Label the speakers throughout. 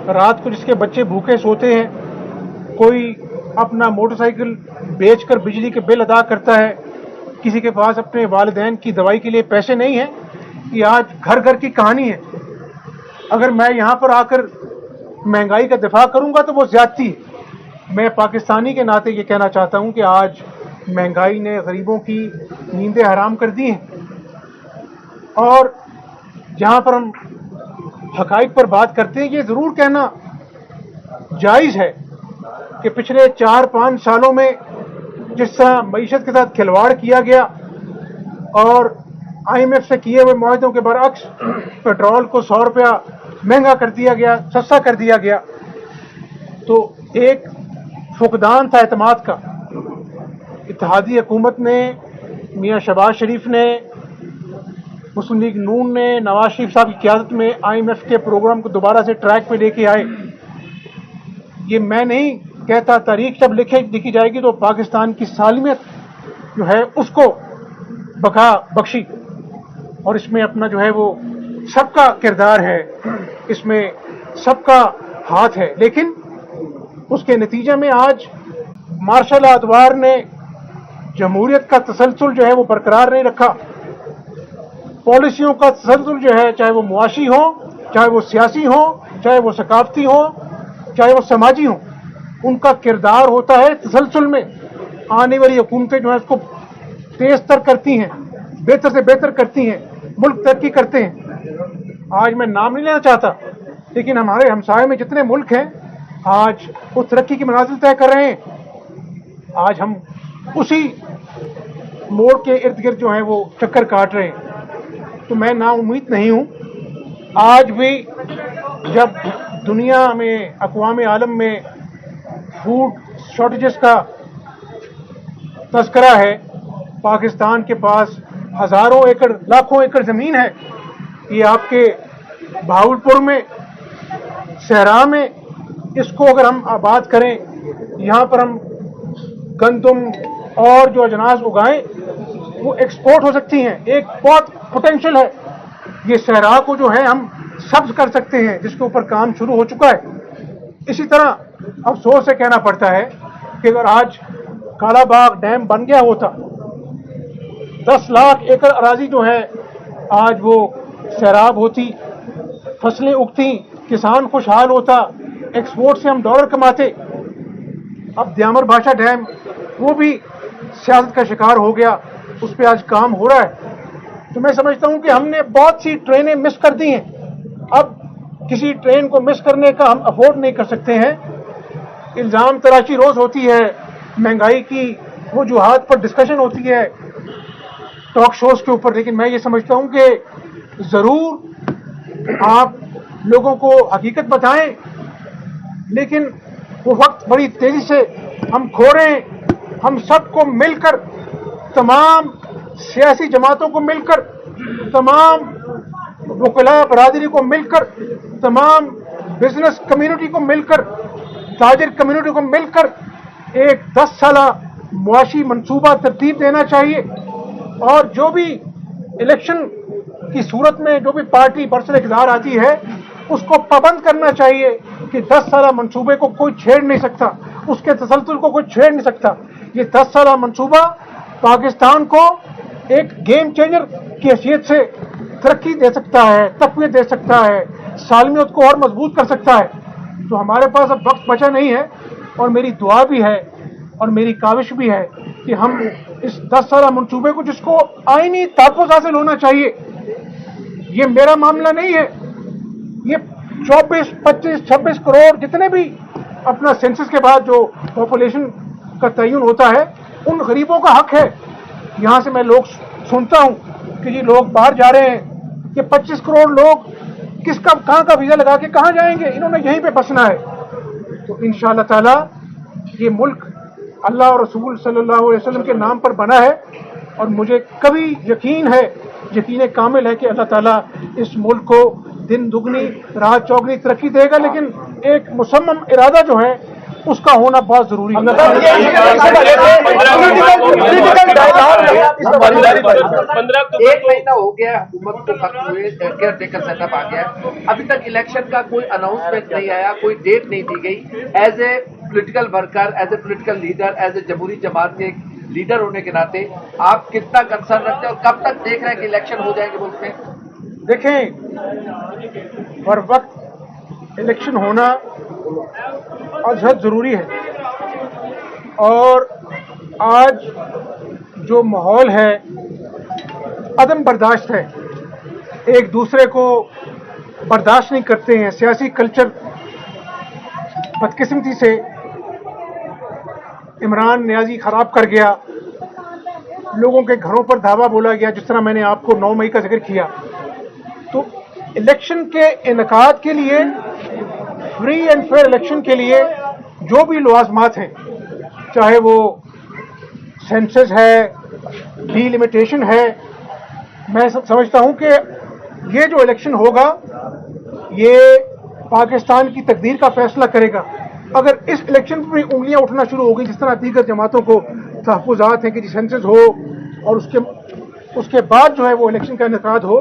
Speaker 1: رات کو جس کے بچے بھوکے سوتے ہیں، کوئی اپنا موٹر سائیکل بیچ کر بجلی کے بل ادا کرتا ہے، کسی کے پاس اپنے والدین کی دوائی کے لیے پیسے نہیں ہیں. یہ آج گھر گھر کی کہانی ہے. اگر میں یہاں پر آ کر مہنگائی کا دفاع کروں گا تو وہ زیادتی ہے. میں پاکستانی کے ناطے یہ کہنا چاہتا ہوں کہ آج مہنگائی نے غریبوں کی نیندیں حرام کر دی ہیں، اور جہاں پر ہم حقائق پر بات کرتے ہیں، یہ ضرور کہنا جائز ہے کہ پچھلے 4-5 سالوں میں جس طرح معیشت کے ساتھ کھلواڑ کیا گیا اور IMF سے کیے ہوئے معاہدوں کے برعکس پیٹرول کو 100 روپیہ مہنگا کر دیا گیا، سستا کر دیا گیا، تو ایک فقدان تھا اعتماد کا. اتحادی حکومت نے، میاں شہباز شریف نے، مسلم لیگ نون نے، نواز شریف صاحب کی قیادت میں IMF کے پروگرام کو دوبارہ سے ٹریک پہ لے کے آئے. یہ میں نہیں کہتا، تاریخ جب لکھی جائے گی تو پاکستان کی سالمیت جو ہے اس کو بقا بخشی، اور اس میں اپنا جو ہے وہ سب کا کردار ہے، اس میں سب کا ہاتھ ہے. لیکن اس کے نتیجے میں آج مارشل ادوار نے جمہوریت کا تسلسل جو ہے وہ برقرار نہیں رکھا. پالیسیوں کا تسلسل جو ہے، چاہے وہ معاشی ہو، چاہے وہ سیاسی ہو، چاہے وہ ثقافتی ہو، چاہے وہ سماجی ہو، ان کا کردار ہوتا ہے تسلسل میں. آنے والی حکومتیں جو ہیں اس کو تیز تر کرتی ہیں، بہتر سے بہتر کرتی ہیں، ملک ترقی کرتے ہیں. آج میں نام نہیں لینا چاہتا، لیکن ہمارے ہمسائے میں جتنے ملک ہیں آج وہ ترقی کی منازل طے کر رہے ہیں. آج ہم اسی موڑ کے ارد گرد جو ہیں وہ چکر کاٹ رہے ہیں. تو میں نا امید نہیں ہوں. آج بھی جب دنیا میں، اقوام عالم میں فوڈ شارٹیجز کا تذکرہ ہے، پاکستان کے پاس ہزاروں ایکڑ، لاکھوں ایکڑ زمین ہے. یہ آپ کے بہاولپور میں، صحرا میں، اس کو اگر ہم آباد کریں، یہاں پر ہم گندم اور جو اجناس اگائیں وہ ایکسپورٹ ہو سکتی ہیں. ایک بہت پوٹینشیل ہے. یہ صحرا کو جو ہے ہم سبز کر سکتے ہیں، جس کے اوپر کام شروع ہو چکا ہے. اسی طرح افسوس سے کہنا پڑتا ہے کہ اگر آج کالا باغ ڈیم بن گیا ہوتا، 10 لاکھ ایکڑ اراضی جو ہے آج وہ سیراب ہوتی، فصلیں اگتی، کسان خوشحال ہوتا، ایکسپورٹ سے ہم ڈالر کماتے. اب دیامر بھاشا ڈیم وہ بھی سیاست کا شکار ہو گیا، اس پہ آج کام ہو رہا ہے. تو میں سمجھتا ہوں کہ ہم نے بہت سی ٹرینیں مس کر دی ہیں. اب کسی ٹرین کو مس کرنے کا ہم افورڈ نہیں کر سکتے ہیں. الزام تراشی روز ہوتی ہے، مہنگائی کی وجوہات پر ڈسکشن ہوتی ہے ٹاک شوز کے اوپر، لیکن میں یہ سمجھتا ہوں کہ ضرور آپ لوگوں کو حقیقت بتائیں، لیکن وہ وقت بڑی تیزی سے ہم کھو رہے ہیں. ہم سب کو مل کر، تمام سیاسی جماعتوں کو مل کر، تمام وکلاء برادری کو مل کر، تمام بزنس کمیونٹی کو مل کر، تاجر کمیونٹی کو مل کر ایک 10 سالہ معاشی منصوبہ ترتیب دینا چاہیے. اور جو بھی الیکشن کی صورت میں جو بھی پارٹی برسر اقتدار آتی ہے اس کو پابند کرنا چاہیے کہ 10 سالہ منصوبے کو کوئی چھیڑ نہیں سکتا، اس کے تسلسل کو کوئی چھیڑ نہیں سکتا. یہ 10 سالہ منصوبہ پاکستان کو ایک گیم چینجر کی حیثیت سے ترقی دے سکتا ہے، تقویت دے سکتا ہے، سالمیت کو اور مضبوط کر سکتا ہے. تو ہمارے پاس اب وقت بچا نہیں ہے، اور میری دعا بھی ہے اور میری کاوش بھی ہے کہ ہم اس 10 سالہ منصوبے کو، جس کو آئینی تحفظ حاصل ہونا چاہیے، یہ میرا معاملہ نہیں ہے، یہ 24، 25، 26 کروڑ جتنے بھی اپنا سینسس کے بعد جو پاپولیشن کا تعین ہوتا ہے، ان غریبوں کا حق ہے. یہاں سے میں لوگ سنتا ہوں کہ یہ لوگ باہر جا رہے ہیں، یہ 25 کروڑ لوگ کہاں کا ویزا لگا کے کہاں جائیں گے؟ انہوں نے یہیں پہ بسنا ہے. تو انشاءاللہ تعالی یہ ملک اللہ اور رسول صلی اللہ علیہ وسلم کے نام پر بنا ہے، اور مجھے کبھی یقین کامل ہے کہ اللہ تعالیٰ اس ملک کو دن دگنی رات چوگنی ترقی دے گا. لیکن ایک مصمم ارادہ جو ہے اس کا ہونا بہت ضروری ہے.
Speaker 2: 1 مہینہ ہو گیا حکومت کو ختم ہوئے, کیئر ٹیکر سیٹ اپ آ گیا, ابھی تک الیکشن کا کوئی اناؤنسمنٹ نہیں آیا, کوئی ڈیٹ نہیں دی گئی. As a political worker, as a political leader, as a جمہوری جماعت کے لیڈر ہونے کے ناطے آپ کتنا کنسرن رکھتے ہیں اور کب تک دیکھ رہے ہیں کہ الیکشن ہو جائیں گے ملک میں؟
Speaker 1: دیکھیں, ہر وقت الیکشن ہونا از حد ضروری ہے, اور آج جو ماحول ہے عدم برداشت ہے, ایک دوسرے کو برداشت نہیں کرتے ہیں. سیاسی کلچر بدقسمتی سے عمران نیازی خراب کر گیا, لوگوں کے گھروں پر دھاوا بولا گیا, جس طرح میں نے آپ کو 9 مئی کا ذکر کیا. تو الیکشن کے انعقاد کے لیے, فری اینڈ فیئر الیکشن کے لیے جو بھی لوازمات ہیں, چاہے وہ سینسس ہے, ڈی لمیٹیشن ہے, میں سمجھتا ہوں کہ یہ جو الیکشن ہوگا یہ پاکستان کی تقدیر کا فیصلہ کرے گا. اگر اس الیکشن میں انگلیاں اٹھنا شروع ہو گئی, جس طرح دیگر جماعتوں کو تحفظات ہیں کہ سینسس ہو اور اس کے بعد جو ہے وہ الیکشن کا انعقاد ہو,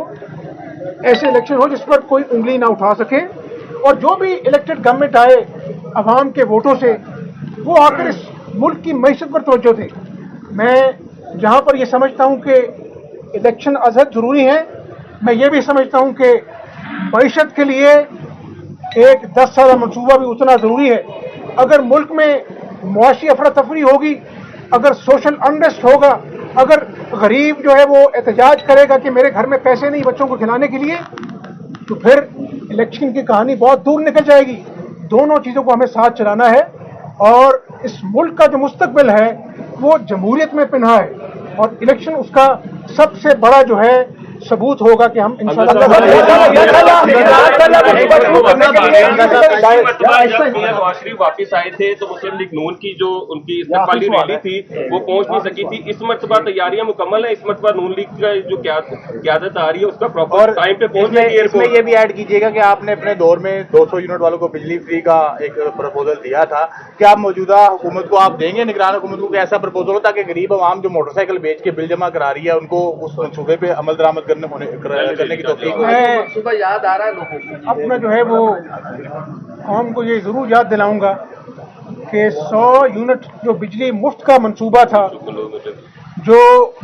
Speaker 1: ایسے الیکشن ہو جس پر کوئی انگلی نہ اٹھا سکے, اور جو بھی الیکٹڈ گورنمنٹ آئے عوام کے ووٹوں سے, وہ آ کر اس ملک کی معیشت پر توجہ دے. میں جہاں پر یہ سمجھتا ہوں کہ الیکشن از حد ضروری ہے, میں یہ بھی سمجھتا ہوں کہ معیشت کے لیے ایک 10 سالہ منصوبہ بھی اتنا ضروری ہے. اگر ملک میں معاشی افراتفری ہوگی, اگر سوشل انریسٹ ہوگا, اگر غریب جو ہے وہ احتجاج کرے گا کہ میرے گھر میں پیسے نہیں بچوں کو کھلانے کے لیے, تو پھر الیکشن کی کہانی بہت دور نکل جائے گی. دونوں چیزوں کو ہمیں ساتھ چلانا ہے, اور اس ملک کا جو مستقبل ہے وہ جمہوریت میں پنہا ہے, اور الیکشن اس کا سب سے بڑا جو ہے ثبوت ہوگا کہ ہم انشاءاللہ
Speaker 3: نواز شریف واپس آئے تھے تو مسلم لیگ نون کی جو ان کی استقبالی ریلی تھی وہ پہنچ نہیں سکی تھی. اس مرتبہ تیاریاں مکمل ہیں, اس مرتبہ نون لیگ کا جو قیادت آ رہی ہے اس کا پراپر ٹائم پہ پہنچ گئی.
Speaker 4: اس میں یہ بھی ایڈ کیجیے گا کہ آپ نے اپنے دور میں 200 یونٹ والوں کو بجلی فری کا ایک پرپوزل دیا تھا, کیا آپ موجودہ حکومت کو آپ دیں گے, نگران حکومت کو, کہ ایسا پرپوزل ہو تاکہ غریب عوام جو موٹر سائیکل بیچ کے بل جمع کرا رہی ہے ان کو اس منصوبے پہ عمل درآمد کرنے کی توفیق ہو؟
Speaker 2: صبح یاد آ رہا ہے لوگوں کو.
Speaker 1: اپنا جو ہے وہ قوم کو یہ ضرور یاد دلاؤں گا کہ 100 یونٹ جو بجلی مفت کا منصوبہ تھا,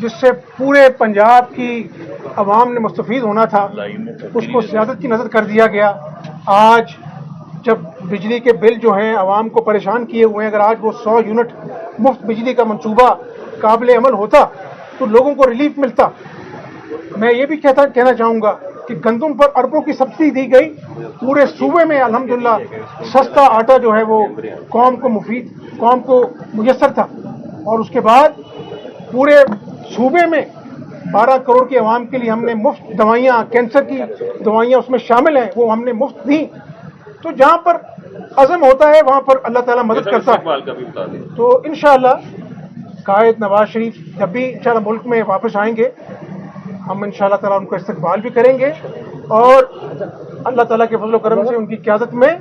Speaker 1: جس سے پورے پنجاب کی عوام نے مستفید ہونا تھا, اس کو سیاست کی نظر کر دیا گیا. آج جب بجلی کے بل جو ہیں عوام کو پریشان کیے ہوئے ہیں, اگر آج وہ 100 یونٹ مفت بجلی کا منصوبہ قابل عمل ہوتا تو لوگوں کو ریلیف ملتا. میں یہ بھی کہنا چاہوں گا کہ گندم پر اربوں کی سبسڈی دی گئی, پورے صوبے میں الحمدللہ سستا آٹا جو ہے وہ قوم کو میسر تھا, اور اس کے بعد پورے صوبے میں 12 کروڑ کے عوام کے لیے ہم نے مفت دوائیاں, کینسر کی دوائیاں اس میں شامل ہیں, وہ ہم نے مفت دیں. تو جہاں پر عزم ہوتا ہے وہاں پر اللہ تعالیٰ مدد کرتا ہے. تو انشاءاللہ قائد نواز شریف جب بھی انشاءاللہ ملک میں واپس آئیں گے, ہم انشاءاللہ تعالیٰ ان کا استقبال بھی کریں گے, اور اللہ تعالیٰ کے فضل و کرم سے ان کی قیادت میں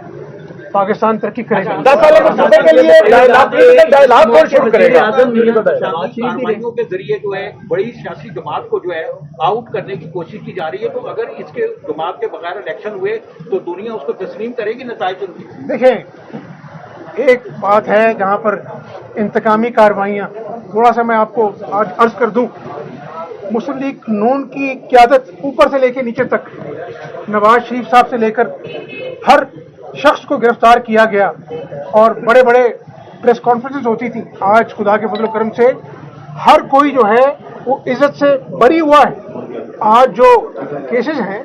Speaker 1: پاکستان ترقی کرے گا.
Speaker 4: 10 سال منصوبے کے لیے 2.5 لاکھ کروڑ شروع کرے گا.
Speaker 5: کارروائیوں کے ذریعے جو ہے بڑی سیاسی جماعت کو جو ہے آؤٹ کرنے کی کوشش کی جا رہی ہے, تو اگر اس کے جماعت کے بغیر الیکشن ہوئے تو دنیا اس کو تسلیم کرے گی نتائج ان کی؟
Speaker 1: دیکھیں, ایک بات ہے جہاں پر انتقامی کارروائیاں, تھوڑا سا میں آپ کو آج عرض کر دوں, مسلم لیگ نون کی قیادت اوپر سے لے کے نیچے تک, نواز شریف صاحب سے لے کر ہر شخص کو گرفتار کیا گیا, اور بڑے بڑے پریس کانفرنسز ہوتی تھیں. آج خدا کے فضل و کرم سے ہر کوئی جو ہے وہ عزت سے بری ہوا ہے. آج جو کیسز ہیں,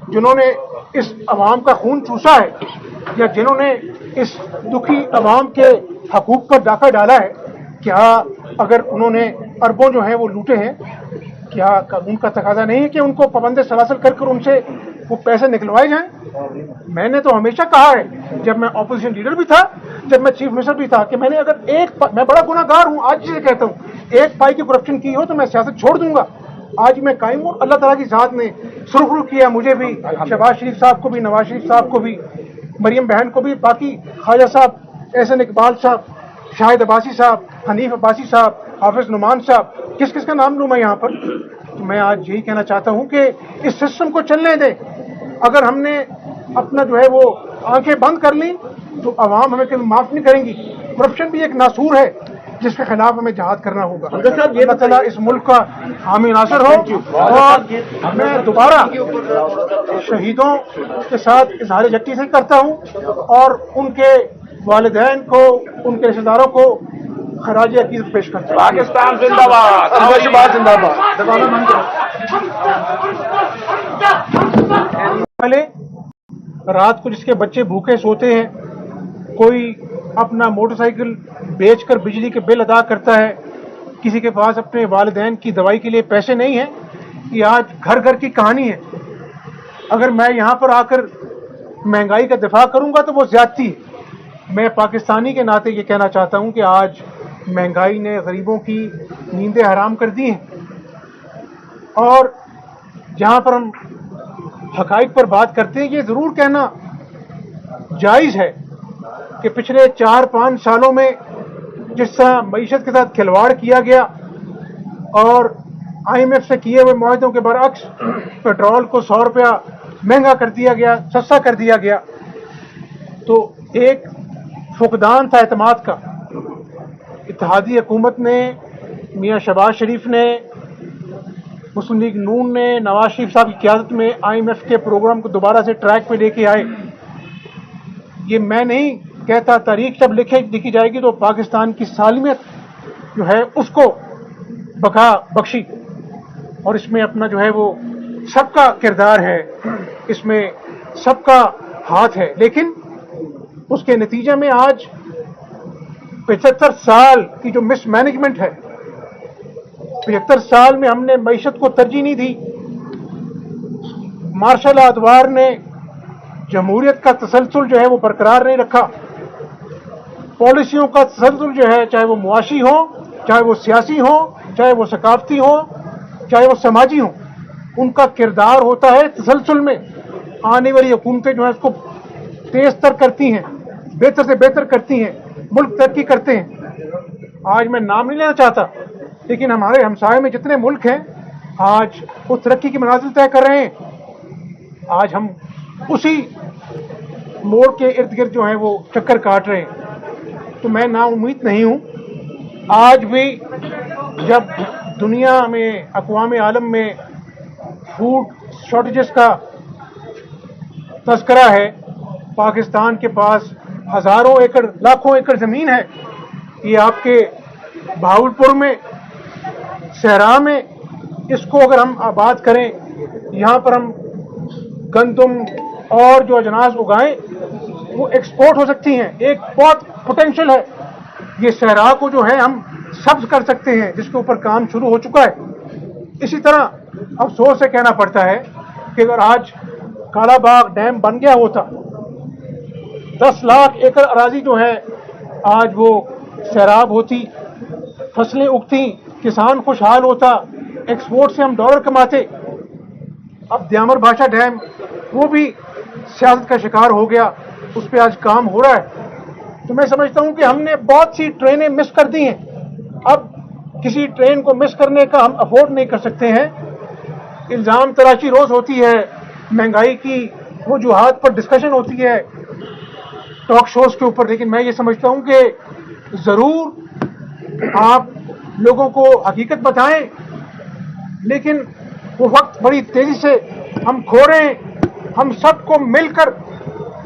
Speaker 1: جنہوں نے اس عوام کا خون چوسا ہے, یا جنہوں نے اس دکھی عوام کے حقوق پر ڈاکہ ڈالا ہے, کیا اگر انہوں نے اربوں جو ہیں وہ لوٹے ہیں, کیا قانون کا تقاضا نہیں ہے کہ ان کو پابند سلاسل کر ان سے وہ پیسے نکلوائے جائیں؟ میں نے تو ہمیشہ کہا ہے, جب میں اپوزیشن لیڈر بھی تھا, جب میں چیف منسٹر بھی تھا, کہ میں نے اگر میں بڑا گناہ گار ہوں, آج سے کہتا ہوں, 1 پائی کی کرپشن کی ہو تو میں سیاست چھوڑ دوں گا. آج میں قائم ہوں, اللہ تعالیٰ کی ذات نے سرخرو کیا مجھے بھی, شہباز شریف صاحب کو بھی, نواز شریف صاحب کو بھی, مریم بہن کو بھی, باقی خواجہ صاحب एहसन इकबाल साहब, शाहिद अब्बासी साहब, हनीफ अब्बासी साहब, हाफिज नुमान साहब, किस किस का नाम लूँ मैं यहाँ पर? तो मैं आज यही कहना चाहता हूँ कि इस सिस्टम को चलने दें। अगर हमने अपना जो है वो आंखें बंद कर ली तो आवाम हमें कभी माफ़ नहीं करेंगी। करप्शन भी एक नासूर है जिसके खिलाफ हमें जहाद करना होगा। अल्लाह ताला इस मुल्क का हामी नासर हो। और मैं दोबारा शहीदों के साथ इजहार यकजहती से करता हूँ और उनके वालिदैन को, उनके रिश्तेदारों को खराज अकीदत पेश करता हूँ।
Speaker 4: पाकिस्तान जिंदाबाद, जिंदाबाद जिंदाबाद।
Speaker 1: पहले रात को जिसके बच्चे भूखे सोते हैं, कोई अपना मोटरसाइकिल बेचकर बिजली के बिल अदा करता है, किसी के पास अपने वालिदैन की दवाई के लिए पैसे नहीं हैं, ये आज घर घर की कहानी है। अगर मैं यहाँ पर आकर महंगाई का दिफा करूँगा तो वो ज्यादती है। मैं पाकिस्तानी के नाते ये कहना चाहता हूँ कि आज महंगाई ने गरीबों की नींदें हराम कर दी हैं। और जहाँ पर हम हकाइक पर बात करते हैं, ये ज़रूर कहना जायज़ है कि पिछले 4-5 सालों में जिस तरह मईशत के साथ खिलवाड़ किया गया और IMF से किए हुए मुआहदों के बरअक्स पेट्रोल को 100 रुपया महंगा कर दिया गया, सस्ता कर दिया गया, तो एक फुकदान था एतमाद का। इत्तेहादी हुकूमत ने, मियाँ शहबाज शरीफ ने, मुस्लिम लीग नून ने, नवाज शरीफ साहब की क़यादत में IMF के प्रोग्राम को दोबारा से ट्रैक पे लेके आए। ये मैं नहीं कहता, तारीख जब लिखी जाएगी तो पाकिस्तान की सालमियत जो है उसको बका बख्शी, और इसमें अपना जो है वो सबका किरदार है, इसमें सबका हाथ है। लेकिन उसके नतीजे में आज 75 साल की जो मिसमैनेजमेंट है, 75 साल में हमने मईशत को तरजीह नहीं दी। मार्शल अदवार ने जमहूरियत का तसलसल जो है वो बरकरार नहीं रखा। पॉलिसियों का तसलसल जो है, चाहे वो मुआशी हो, चाहे वो सियासी हो, चाहे वो सकाफती हो, चाहे वो समाजी हो, उनका किरदार होता है तसलसल में। आने वाली हुकूमतें जो है उसको तेज तर करती हैं, बेहतर से बेहतर करती हैं, मुल्क तरक्की करते हैं। आज मैं नाम नहीं लेना चाहता, लेकिन हमारे हमसाये में जितने मुल्क हैं आज वो तरक्की की मनाजिल तय कर रहे हैं। आज हम उसी मोड़ के इर्द गिर्द जो है वो चक्कर काट रहे हैं। तो मैं नाउम्मीद नहीं हूँ। आज भी जब दुनिया में, अक़वाम आलम में फूड शॉर्टेजेस का तज़किरा है, पाकिस्तान के पास हज़ारों एकड़, लाखों एकड़ ज़मीन है। ये आपके भावलपुर में, सहरा में, इसको अगर हम आबाद करें, यहाँ पर हम गंदम और जो अजनास उगाएं वो एक्सपोर्ट हो सकती हैं। एक बहुत पोटेंशियल है। ये सहरा को जो है हम सब्ज कर सकते हैं, जिसके ऊपर काम शुरू हो चुका है। इसी तरह अफसोस से कहना पड़ता है कि अगर आज कालाबाग डैम बन गया होता, 10 लाख एकड़ अराजी जो है आज वो सैराब होती, फसलें उगती, किसान खुशहाल होता, एक्सपोर्ट से हम डॉलर कमाते। अब द्यामर भाषा डैम वो भी सियासत का शिकार हो गया, उस पर आज काम हो रहा है। तो मैं समझता हूं कि हमने बहुत सी ट्रेनें मिस कर दी हैं। अब किसी ट्रेन को मिस करने का हम अफोर्ड नहीं कर सकते हैं। इल्ज़ाम तराशी रोज़ होती है, महंगाई की वजूहात पर डिस्कशन होती है टॉक शोज़ के ऊपर, लेकिन मैं ये समझता हूं कि ज़रूर आप लोगों को हकीकत बताएं, लेकिन वो वक्त बड़ी तेज़ी से हम खो रहे हैं। हम सबको मिलकर,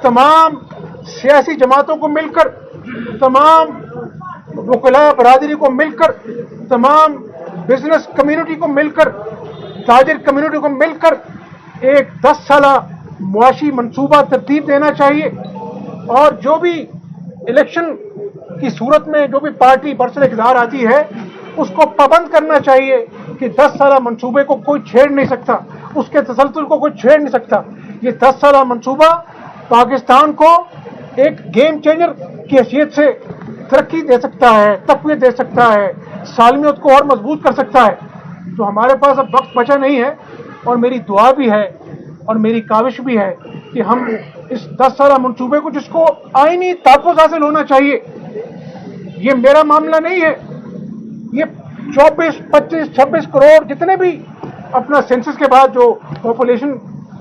Speaker 1: तमाम सियासी जमातों को मिलकर, तमाम वकला बरादरी को मिलकर, तमाम बिजनेस कम्युनिटी को मिलकर, ताजिर कम्युनिटी को मिलकर एक 10 साला मुआशी मंसूबा तरतीब देना चाहिए। और जो भी इलेक्शन की सूरत में जो भी पार्टी बरसर इक़्तिदार आती है, उसको पाबंद करना चाहिए कि 10 साला मंसूबे को कोई छेड़ नहीं सकता, उसके तसलसल को कोई छेड़ नहीं सकता। ये 10 साला मंसूबा पाकिस्तान को एक गेम चेंजर की हैसियत से तरक्की दे सकता है, तक़वियत दे सकता है, सालमियत को और मजबूत कर सकता है। तो हमारे पास अब वक्त बचा नहीं है, और मेरी दुआ भी है और मेरी काविश भी है कि हम इस 10 साल मंसूबे को, जिसको आईनी तहफ़्फ़ुज़ हासिल होना चाहिए, ये मेरा मामला नहीं है, ये 24, 25, 26 करोड़ जितने भी अपना सेंसस के बाद जो पॉपुलेशन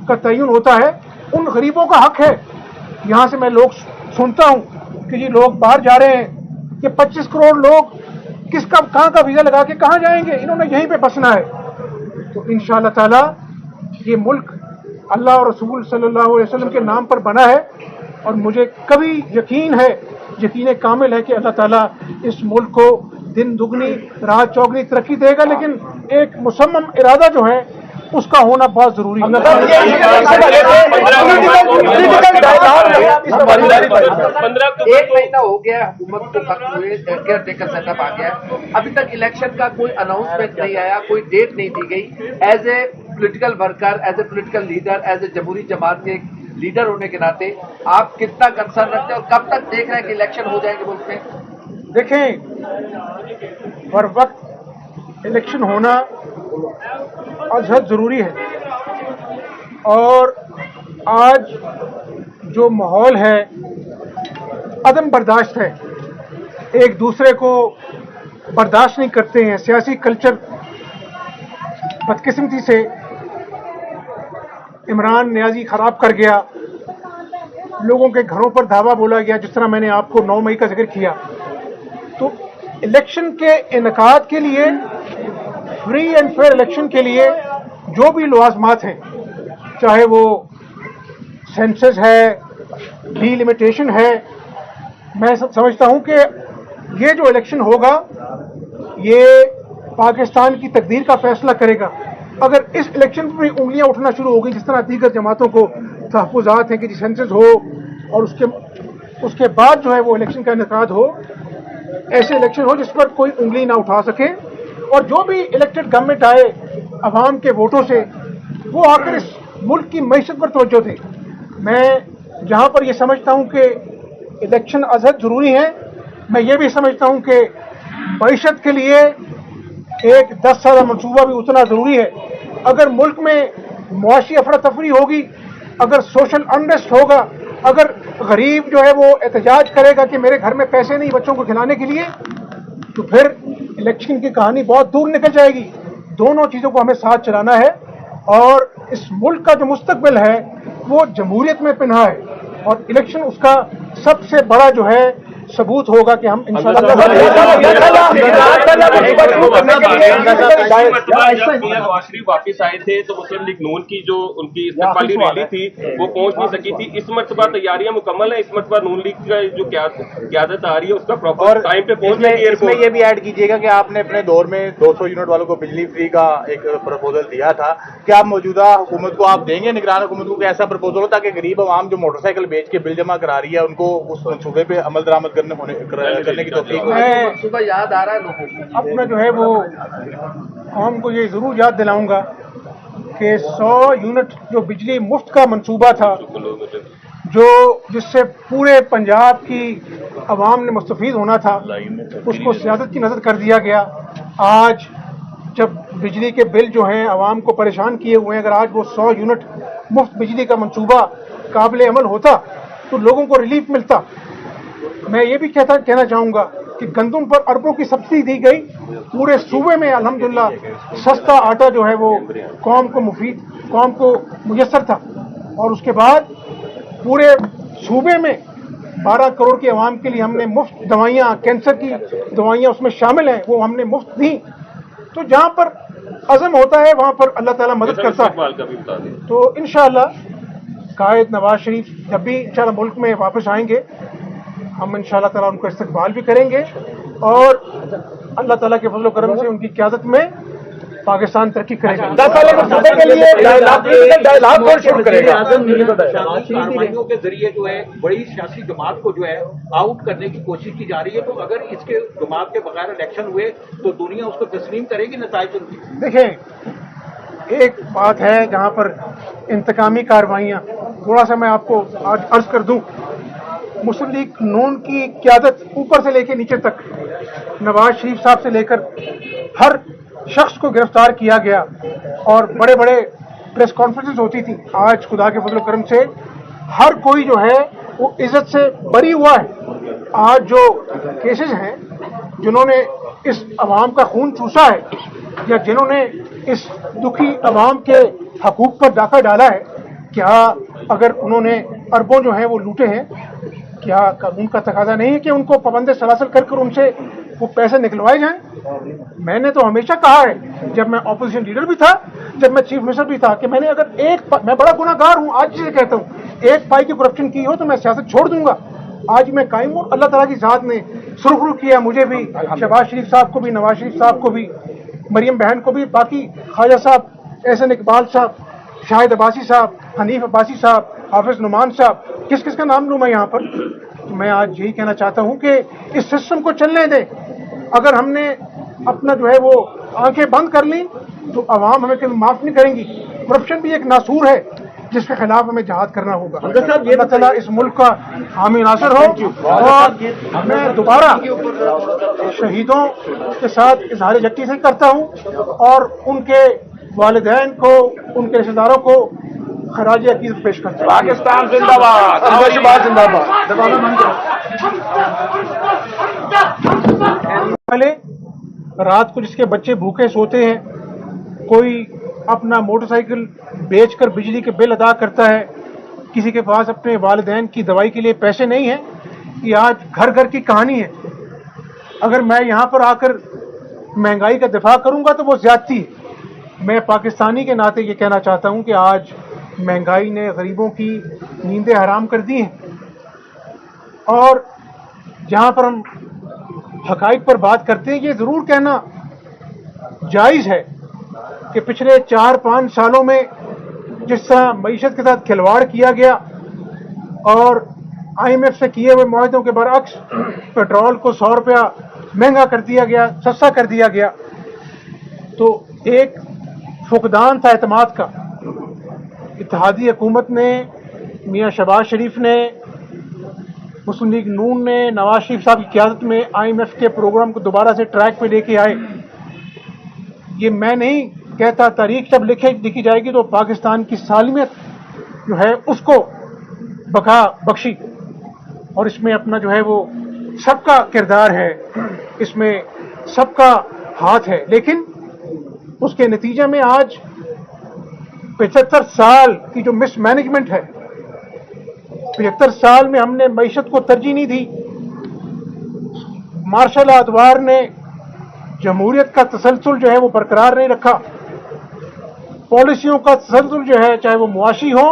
Speaker 1: का तयन होता है, उन गरीबों का हक है। यहाँ से मैं लोग सुनता हूँ कि जी लोग बाहर जा रहे हैं, ये 25 करोड़ लोग किसका कहाँ का वीज़ा लगा के कहाँ जाएंगे, इन्होंने यहीं पे बसना है। तो इंशाअल्लाह ताला ये मुल्क अल्लाह और रसूल सल्लल्लाहु अलैहि वसल्लम के नाम पर बना है, और मुझे कभी यकीन है, यकीन कामिल है कि अल्लाह ताला इस मुल्क को दिन दुगनी रात चौगनी तरक्की देगा, लेकिन एक मुसम्मम इरादा जो है उसका होना बहुत जरूरी है।
Speaker 2: 15 एक महीना हो गया हुकूमत को खत्म हुए, केयर टेकर सेटअप आ गया, अभी तक इलेक्शन का कोई अनाउंसमेंट नहीं आया, कोई डेट नहीं दी गई। As a political worker, as a political leader, as a जमहूरी जमात के लीडर होने के नाते आप कितना कंसर्न रखते हैं और कब तक देख रहे हैं कि इलेक्शन हो जाएंगे मुल्क में?
Speaker 1: देखें, हर वक्त इलेक्शन होना अजहद ज़रूरी है, और आज जो माहौल है अदम बर्दाश्त है, एक दूसरे को बर्दाश्त नहीं करते हैं। सियासी कल्चर बदकिस्मती से इमरान नियाजी ख़राब कर गया, लोगों के घरों पर धावा बोला गया, जिस तरह मैंने आपको 9 मई का जिक्र किया। तो इलेक्शन के इनकाद के लिए, फ्री एंड फेयर इलेक्शन के लिए जो भी लवाजमात हैं, चाहे वो सेंसस है, डिलिमिटेशन है, मैं समझता हूं कि ये जो इलेक्शन होगा ये पाकिस्तान की तकदीर का फैसला करेगा। अगर इस इलेक्शन पर उंगलियां उठना शुरू हो गई, जिस तरह दीगर जमातों को तहफ़्फ़ुज़ात हैं कि जी सेंसस हो और उसके बाद जो है वो इलेक्शन का इनेकाद हो, ऐसे इलेक्शन हो जिस पर कोई उंगली ना उठा सके, और जो भी इलेक्टेड गवर्नमेंट आए अवाम के वोटों से, वो आकर इस मुल्क की मईशत पर तवज्जो दे। मैं जहाँ पर ये समझता हूँ कि इलेक्शन अजहद ज़रूरी है, मैं ये भी समझता हूँ कि मईशत के लिए एक 10 साल मनसूबा भी उतना ज़रूरी है। अगर मुल्क में मुआशी अफरा तफरी होगी, अगर सोशल अनरेस्ट होगा, अगर गरीब जो है वो एहतजाज करेगा कि मेरे घर में पैसे नहीं बच्चों को खिलाने के लिए, तो फिर इलेक्शन की कहानी बहुत दूर निकल जाएगी। दोनों चीज़ों को हमें साथ चलाना है, और इस मुल्क का जो मुस्तकबिल है वो जमहूरियत में पिन्हा है, और इलेक्शन उसका सबसे बड़ा जो है सबूत होगा कि हम इंशाअल्लाह
Speaker 3: नवाज शरीफ वापिस आए थे तो मुस्लिम लीग नून की जो उनकी इस्तेमाली रैली थी वो पहुंच नहीं सकी थी। इस मरतबा तैयारियां मुकम्मल है, इस मरतबा नून लीग का जो क़यादत आ रही है उसका प्रॉपर टाइम पे पहुंच रही है।
Speaker 4: इसमें ये भी ऐड कीजिएगा कि आपने अपने दौर में 200 यूनिट वालों को बिजली फ्री का एक प्रपोजल दिया था, क्या आप मौजूदा हुकूमत को आप देंगे, निगरान हुकूमत को ऐसा प्रपोजल हो ताकि गरीब आवाम जो मोटरसाइकिल बेच के बिल जमा करा रही है उनको उस मनसूबे पे अमल दरामद करने की तौफीक?
Speaker 2: सुबह याद आ रहा है लोगों को,
Speaker 1: अपना जो है वो आवाम को ये ज़रूर याद दिलाऊंगा कि 100 यूनिट जो बिजली मुफ्त का मंसूबा था, जो जिससे पूरे पंजाब की आवाम ने मुस्तफ़ीद होना था, उसको सियासत की नज़र कर दिया गया। आज जब बिजली के बिल जो हैं आवाम को परेशान किए हुए हैं, अगर आज वो 100 यूनिट मुफ्त बिजली का मंसूबा काबिल अमल होता तो लोगों को रिलीफ मिलता। मैं ये भी कहना चाहूँगा कि गंदम पर अरबों की सब्सिडी दी गई, पूरे सूबे में अल्हम्दुलिल्लाह सस्ता आटा जो है वो कौम को मुफीद, कौम को मुयस्सर था, और उसके बाद पूरे सूबे में 12 करोड़ की आवाम के लिए हमने मुफ्त दवाइयाँ, कैंसर की दवाइयाँ उसमें शामिल हैं, वो हमने मुफ्त दी। तो जहाँ पर अज़म होता है वहाँ पर अल्लाह ताला मदद करता है। तो इंशाअल्लाह कायद नवाज शरीफ जब भी इंशाअल्लाह मुल्क में वापस आएंगे, हम इंशाअल्लाह ताला उनको इस्तकबाल भी करेंगे, और अल्लाह ताला के फजल करम से उनकी क़यादत में पाकिस्तान तरक्की करेगा।
Speaker 5: 10 साल के लिए डायलॉग कौन शुरू करेगा? कार्रवाइयों के जरिए जो है बड़ी सियासी जमात को जो है आउट करने की कोशिश की जा रही है, तो अगर इसके जमात के बगैर इलेक्शन हुए तो दुनिया उसको तस्लीम करेगी नताइज उनकी?
Speaker 1: देखें, एक बात है जहाँ पर इंतकामी कार्रवाइयाँ, थोड़ा सा मैं आपको आज अर्ज कर दूँ, मुस्लिम लीग नून की क़यादत ऊपर से लेकर नीचे तक, नवाज शरीफ साहब से लेकर हर शख्स को गिरफ्तार किया गया, और बड़े बड़े प्रेस कॉन्फ्रेंसेस होती थी। आज खुदा के फजल करम से हर कोई जो है वो इज्जत से बरी हुआ है। आज जो केसेस हैं, जिन्होंने इस अवाम का खून चूसा है या जिन्होंने इस दुखी अवाम के हकूक पर डाका डाला है, क्या अगर उन्होंने अरबों जो हैं वो लूटे हैं, क्या कानून का तकाजा नहीं है कि उनको पाबंद सलासल कर उनसे वो पैसे निकलवाए जाएं? मैंने तो हमेशा कहा है, जब मैं ऑपोजिशन लीडर भी था, जब मैं चीफ मिनिस्टर भी था, कि मैंने अगर मैं बड़ा गुनाहगार हूं, आज से कहता हूं, एक पाई की करप्शन की हो तो मैं सियासत छोड़ दूंगा। आज मैं कायम हूं। अल्लाह ताला की ज़ात ने सुरखरू किया, मुझे भी, शहबाज शरीफ साहब को भी, नवाज शरीफ साहब को भी, मरियम बहन को भी, बाकी ख्वाजा साहब, एहसन इकबाल साहब, शाहिद अब्बासी साहब, हनीफ अब्बासी साहब, हाफिज नुमान साहब, किस किस का नाम लूँ मैं यहाँ पर? तो मैं आज यही कहना चाहता हूँ कि इस सिस्टम को चलने दें। अगर हमने अपना जो है वो आंखें बंद कर ली तो अवाम हमें कभी माफ़ नहीं करेंगी। करप्शन भी एक नासूर है जिसके खिलाफ हमें जहाद करना होगा। अल्लाह ताला इस मुल्क का हामी नासर हो। और मैं दोबारा शहीदों के साथ इजहार यकीन से करता हूँ और उनके वालिदैन को, उनके रिश्तेदारों को खराज अकीदत पेश करता हूँ।
Speaker 5: पाकिस्तान जिंदाबाद, अहमदाबाद जिंदाबाद।
Speaker 1: पहले रात को जिसके बच्चे भूखे सोते हैं, कोई अपना मोटरसाइकिल बेचकर बिजली के बिल अदा करता है, किसी के पास अपने वालिदैन की दवाई के लिए पैसे नहीं हैं, ये आज घर घर की कहानी है। अगर मैं यहाँ पर आकर महंगाई का दिफा करूँगा तो वो ज्यादती है। मैं पाकिस्तानी के नाते ये कहना चाहता हूँ कि आज महंगाई ने गरीबों की नींदें हराम कर दी हैं। और जहाँ पर हम हकाइक पर बात करते हैं, ये ज़रूर कहना जायज़ है कि पिछले 4-5 सालों में जिस तरह मईशत के साथ खिलवाड़ किया गया और IMF से किए हुए मुआहदों के बरअक्स पेट्रोल को 100 रुपया महंगा कर दिया गया, सस्ता कर दिया गया, तो एक फुकदान था एतमाद का। इत्तेहादी हुकूमत ने, मियाँ शहबाज शरीफ ने, मुस्लिम लीग नून ने, नवाज शरीफ साहब की क़यादत में IMF के प्रोग्राम को दोबारा से ट्रैक पे लेके आए। ये मैं नहीं कहता, तारीख जब लिखी जाएगी तो पाकिस्तान की सालमियत जो है उसको बका बख्शी, और इसमें अपना जो है वो सबका किरदार है, इसमें सबका हाथ है। लेकिन उसके नतीजे में आज 75 साल की जो मिसमैनेजमेंट है, 75 साल में हमने मईशत को तरजीह नहीं दी। मार्शल अदवार ने जमहूरियत का तसलसल जो है वो बरकरार नहीं रखा। पॉलिसियों का तसलसल जो है, चाहे वो मुआशी हो,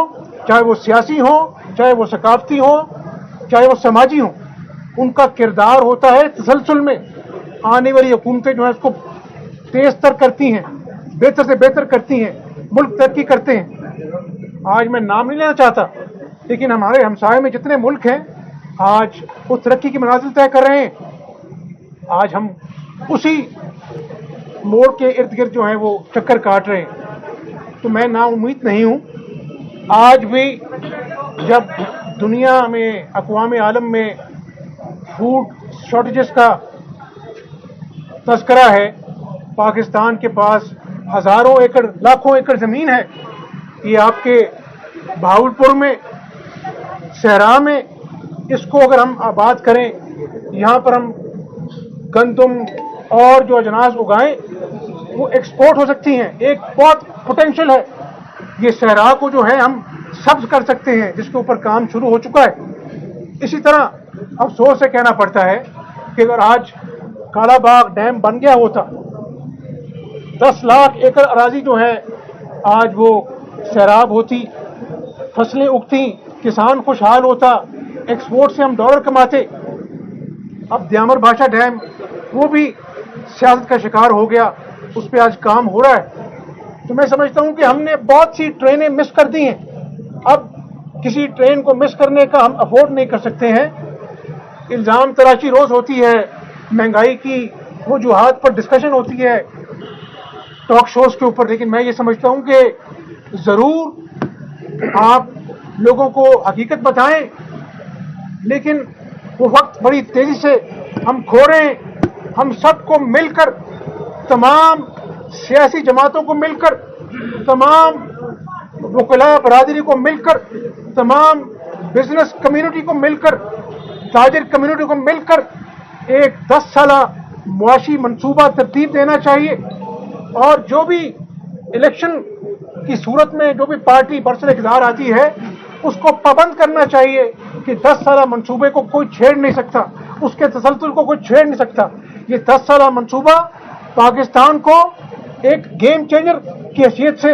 Speaker 1: चाहे वो सियासी हो, चाहे वो सकाफती हो, चाहे वो समाजी हो, उनका किरदार होता है तसलसल में। आने वाली हुकूमतें जो है उसको तेज तर करती हैं, बेहतर से बेहतर करती हैं, मुल्क तरक्की करते हैं। आज मैं नाम नहीं लेना चाहता, लेकिन हमारे हमसाये में जितने मुल्क हैं आज वो तरक्की की मनाजिल तय कर रहे हैं। आज हम उसी मोड़ के इर्द गिर्द जो है वो चक्कर काट रहे हैं। तो मैं नाउम्मीद नहीं हूँ। आज भी जब दुनिया में, अक़वाम आलम में फूड शॉर्टेजेस का तस्करा है, पाकिस्तान के पास हज़ारों एकड़, लाखों एकड़ ज़मीन है। ये आपके बहावलपुर में, सहरा में, इसको अगर हम आबाद करें, यहाँ पर हम गंदम और जो अजनास उगाएं, वो एक्सपोर्ट हो सकती हैं। एक बहुत पोटेंशियल है। ये सहरा को जो है हम सब्ज कर सकते हैं, जिसके ऊपर काम शुरू हो चुका है। इसी तरह अफसोस से कहना पड़ता है कि अगर आज कालाबाग डैम बन गया होता, 10 लाख एकड़ अराजी जो है आज वो सैराब होती, फसलें उगती, किसान खुशहाल होता, एक्सपोर्ट से हम डॉलर कमाते। अब द्यामर भाषा डैम वो भी सियासत का शिकार हो गया, उस पर आज काम हो रहा है। तो मैं समझता हूं कि हमने बहुत सी ट्रेनें मिस कर दी हैं। अब किसी ट्रेन को मिस करने का हम अफोर्ड नहीं कर सकते हैं। इल्ज़ाम तराशी रोज़ होती है, महंगाई की वजूहात पर डिस्कशन होती है टॉक शोज़ के ऊपर, लेकिन मैं ये समझता हूं कि ज़रूर आप लोगों को हकीकत बताएं, लेकिन वो वक्त बड़ी तेज़ी से हम खो रहे हैं। हम सबको मिलकर, तमाम सियासी जमातों को मिलकर, तमाम वकला बरादरी को मिलकर, तमाम बिजनेस कम्युनिटी को मिलकर, ताजिर कम्युनिटी को मिलकर एक 10 साला मुआशी मंसूबा तरतीब देना चाहिए। और जो भी इलेक्शन की सूरत में जो भी पार्टी बरसर इक़्तिदार आती है उसको पाबंद करना चाहिए कि 10 साला मंसूबे को कोई छेड़ नहीं सकता, उसके तसलसल को कोई छेड़ नहीं सकता। ये 10 साला मंसूबा पाकिस्तान को एक गेम चेंजर की हैसियत से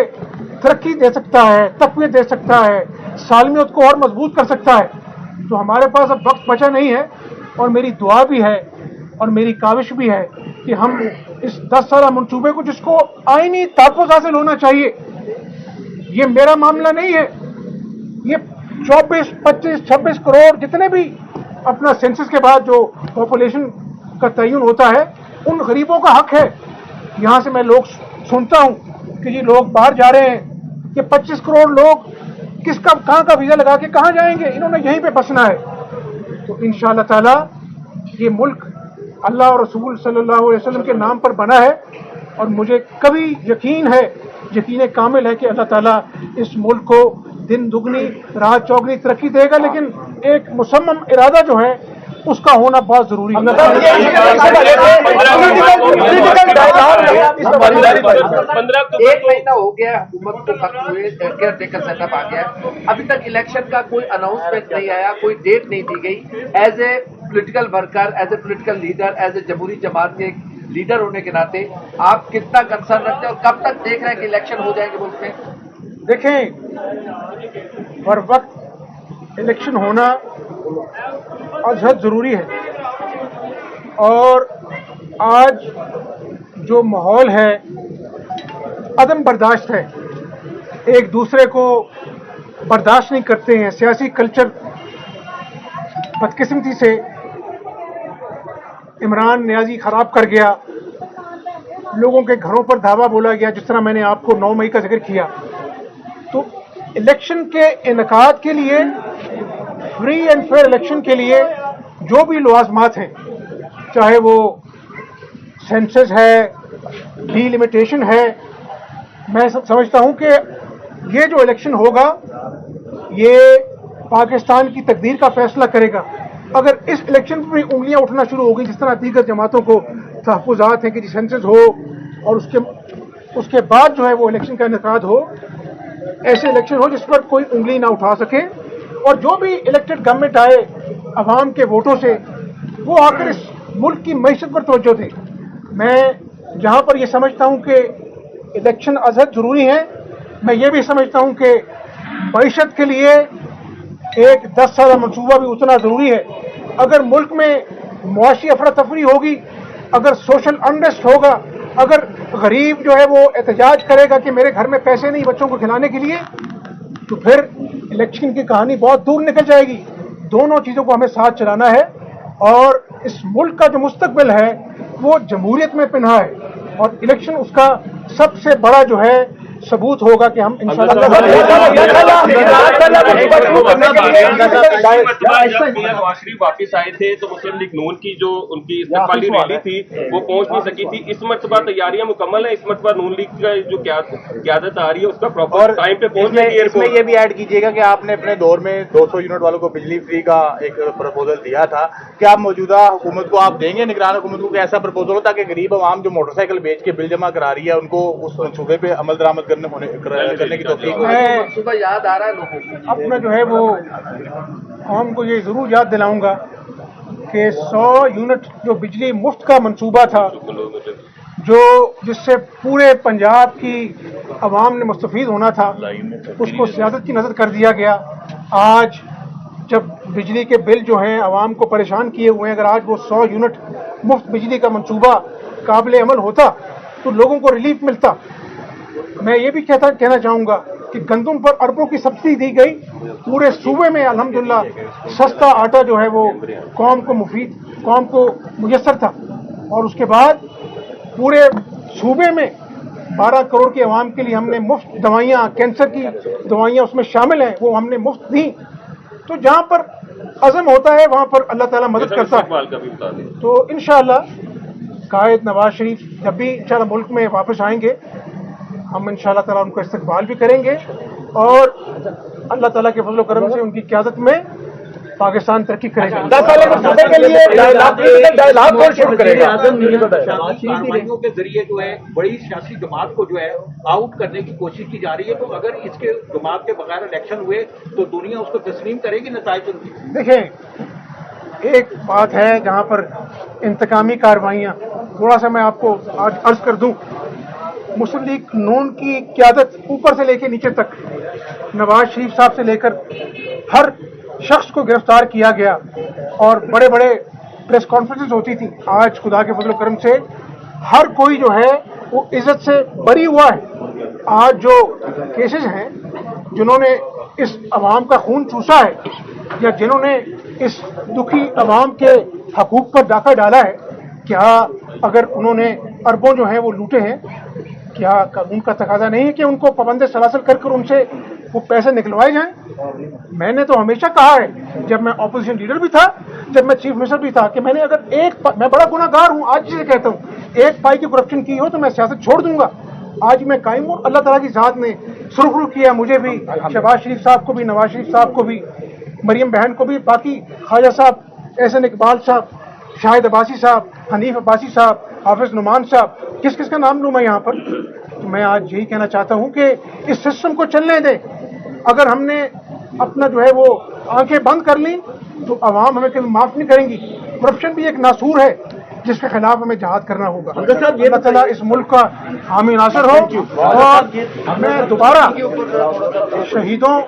Speaker 1: तरक्की दे सकता है, तक़वियत दे सकता है, सालमियत को और मजबूत कर सकता है। तो हमारे पास अब वक्त बचा नहीं है और मेरी दुआ भी है और मेरी काविश भी है कि हम इस 10 साला मंसूबे को, जिसको आईनी तहफ़्फ़ुज़ हासिल होना चाहिए, ये मेरा मामला नहीं है, ये 24, 25, 26 करोड़ जितने भी अपना सेंसस के बाद जो पॉपुलेशन का तयन होता है उन गरीबों का हक है। यहाँ से मैं लोग सुनता हूँ कि ये लोग बाहर जा रहे हैं, ये 25 करोड़ लोग किसका कहाँ का वीज़ा लगा के कहाँ जाएंगे, इन्होंने यहीं पे बसना है। तो इंशाअल्लाह ताला ये मुल्क अल्लाह और रसूल सल्लल्लाहु अलैहि वसल्लम के नाम पर बना है और मुझे कभी यकीन है, यकीन कामिल है कि अल्लाह ताला इस मुल्क को दिन दुगनी रात चौगनी तरक्की देगा, लेकिन एक मुसम्मम इरादा जो है उसका होना बहुत जरूरी है।
Speaker 3: 15
Speaker 2: एक महीना हो गया हुकूमत को खत्म हुए, केयर टेकर सेटअप आ गया, अभी तक इलेक्शन का कोई अनाउंसमेंट नहीं आया, कोई डेट नहीं दी गई। As a political worker, as a political leader, as a जमहूरी जमात के लीडर होने के नाते आप कितना कंसर्न रखते हैं और कब तक देख रहे हैं कि इलेक्शन हो जाएंगे मुल्क में?
Speaker 1: देखें, हर वक्त इलेक्शन होना अजहद ज़रूरी है और आज जो माहौल है अदम बर्दाश्त है, एक दूसरे को बर्दाश्त नहीं करते हैं। सियासी कल्चर बदकिस्मती से इमरान नियाजी ख़राब कर गया, लोगों के घरों पर धावा बोला गया, जिस तरह मैंने आपको 9 मई का जिक्र किया। तो इलेक्शन के इनकाद के लिए, फ्री एंड फेयर इलेक्शन के लिए जो भी लवाजमात हैं, चाहे वो सेंसस है, डिलिमिटेशन है, मैं समझता हूं कि ये जो इलेक्शन होगा ये पाकिस्तान की तकदीर का फैसला करेगा। अगर इस इलेक्शन पर भी उंगलियां उठना शुरू हो गई, जिस तरह दीगर जमातों को तहफ़्फ़ुज़ात हैं कि सेंसस हो और उसके बाद जो है वो इलेक्शन का इनेकाद हो, ऐसे इलेक्शन हो जिस पर कोई उंगली ना उठा सके और जो भी इलेक्टेड गवर्नमेंट आए अवाम के वोटों से, वो आकर इस मुल्क की मईशत पर तवज्जो दे। मैं जहाँ पर ये समझता हूँ कि इलेक्शन अजहद ज़रूरी है, मैं ये भी समझता हूँ कि मईशत के लिए एक 10 साला मनसूबा भी उतना ज़रूरी है। अगर मुल्क में मुआशी अफरा तफरी होगी, अगर सोशल अनरेस्ट होगा, अगर गरीब जो है वो एहतजाज करेगा कि मेरे घर में पैसे नहीं बच्चों को खिलाने के लिए, तो फिर इलेक्शन की कहानी बहुत दूर निकल जाएगी। दोनों चीज़ों को हमें साथ चलाना है और इस मुल्क का जो मुस्तकबिल है वो जमहूरियत में पिन्हा है और इलेक्शन उसका सबसे बड़ा जो है सबूत होगा कि हम इंशाअल्लाह
Speaker 3: नवाज शरीफ वापिस आए थे तो मुस्लिम लीग नून की जो उनकी इस्तेमाली रैली थी वो पहुंच नहीं सकी थी। इस मरतबा तैयारियां मुकम्मल है, इस मरतबा नून लीग का जो क़यादत आ रही है उसका प्रॉपर टाइम पे पहुंचने की।
Speaker 4: इसमें ये भी ऐड कीजिएगा कि आपने अपने दौर में 200 यूनिट वालों को बिजली फ्री का एक प्रपोजल दिया था, क्या आप मौजूदा हुकूमत को आप देंगे, निगरान हुकूमत को ऐसा प्रपोजल हो ताकि गरीब आवाम जो मोटरसाइकिल बेच के बिल जमा करा रही है उनको उस मनसूबे पे अमल दरामद करने की तौफीक हो?
Speaker 2: सुबह याद आ रहा है लोगों को,
Speaker 1: अपना जो है वो आवाम को ये ज़रूर याद दिलाऊंगा कि 100 यूनिट जो बिजली मुफ्त का मंसूबा था, जिससे पूरे पंजाब की आवाम ने मुस्तफ़ीद होना था, उसको सियासत की नज़र कर दिया गया। आज जब बिजली के बिल जो हैं आवाम को परेशान किए हुए हैं, अगर आज वो 100 यूनिट मुफ्त बिजली का मंसूबा काबिल अमल होता तो लोगों को रिलीफ मिलता। मैं ये भी कहना चाहूँगा कि गंदम पर अरबों की सब्सिडी दी गई, पूरे सूबे में अल्हम्दुलिल्लाह सस्ता आटा जो है वो कौम को मुयस्सर था और उसके बाद पूरे सूबे में 12 करोड़ की आवाम के लिए हमने मुफ्त दवाइयाँ, कैंसर की दवाइयाँ उसमें शामिल हैं, वो हमने मुफ्त दी। तो जहाँ पर अज़म होता है वहाँ पर अल्लाह ताला मदद करता है। तो इंशाअल्लाह कायद नवाज शरीफ जब भी इंशाअल्लाह मुल्क में वापस आएंगे, हम इंशाअल्लाह ताला उनको इस्तकबाल भी करेंगे और अल्लाह ताला के फजल करम से उनकी क़यादत में पाकिस्तान तरक्की करेगा।
Speaker 4: 10 साल के सूबे के लिए डायलॉग कौन शुरू करेगा?
Speaker 5: कार्रवाइयों के जरिए जो है बड़ी सियासी जमात को जो है आउट करने की कोशिश की जा रही है, तो अगर इसके जमात के बगैर इलेक्शन हुए तो दुनिया उसको तस्लीम करेगी नताइज उनकी?
Speaker 1: देखें, एक बात है जहाँ पर इंतकामी कार्रवाइयाँ, थोड़ा सा मैं आपको आज अर्ज कर दूं, मुस्लिम लीग नून की क़यादत ऊपर से लेकर नीचे तक, नवाज शरीफ साहब से लेकर हर शख्स को गिरफ्तार किया गया और बड़े बड़े प्रेस कॉन्फ्रेंसेस होती थी। आज खुदा के फजल करम से हर कोई जो है वो इज्जत से बरी हुआ है। आज जो केसेस हैं, जिन्होंने इस अवाम का खून चूसा है या जिन्होंने इस दुखी अवाम के हकूक पर डाका डाला है, क्या अगर उन्होंने अरबों जो हैं वो लूटे हैं, क्या कानून का तकाजा नहीं है कि उनको पाबंद सलासल कर उनसे वो पैसे निकलवाए जाएं? मैंने तो हमेशा कहा है, जब मैं ऑपोजिशन लीडर भी था, जब मैं चीफ मिनिस्टर भी था, कि मैंने अगर मैं बड़ा गुनाहगार हूं, आज जिसे कहता हूं, एक पाई की करप्शन की हो तो मैं सियासत छोड़ दूंगा। आज मैं कायम हूं, अल्लाह ताला की ज़ात ने सुरखरू किया मुझे भी, शहबाज शरीफ साहब को भी, नवाज शरीफ साहब को भी, मरियम बहन को भी, बाकी ख्वाजा साहब, एहसन इकबाल साहब, शाहिद अब्बासी साहब, हनीफ अब्बासी साहब, हाफिज नुमान साहब, किस किस का नाम लूँ मैं यहाँ पर? तो मैं आज यही कहना चाहता हूँ कि इस सिस्टम को चलने दें। अगर हमने अपना जो है वो आंखें बंद कर ली तो अवाम हमें कभी माफ़ नहीं करेंगी। करप्शन भी एक नासूर है जिसके खिलाफ हमें जहाद करना होगा। अल्लाह ताला इस मुल्क का हामी नासर हो। और मैं दोबारा शहीदों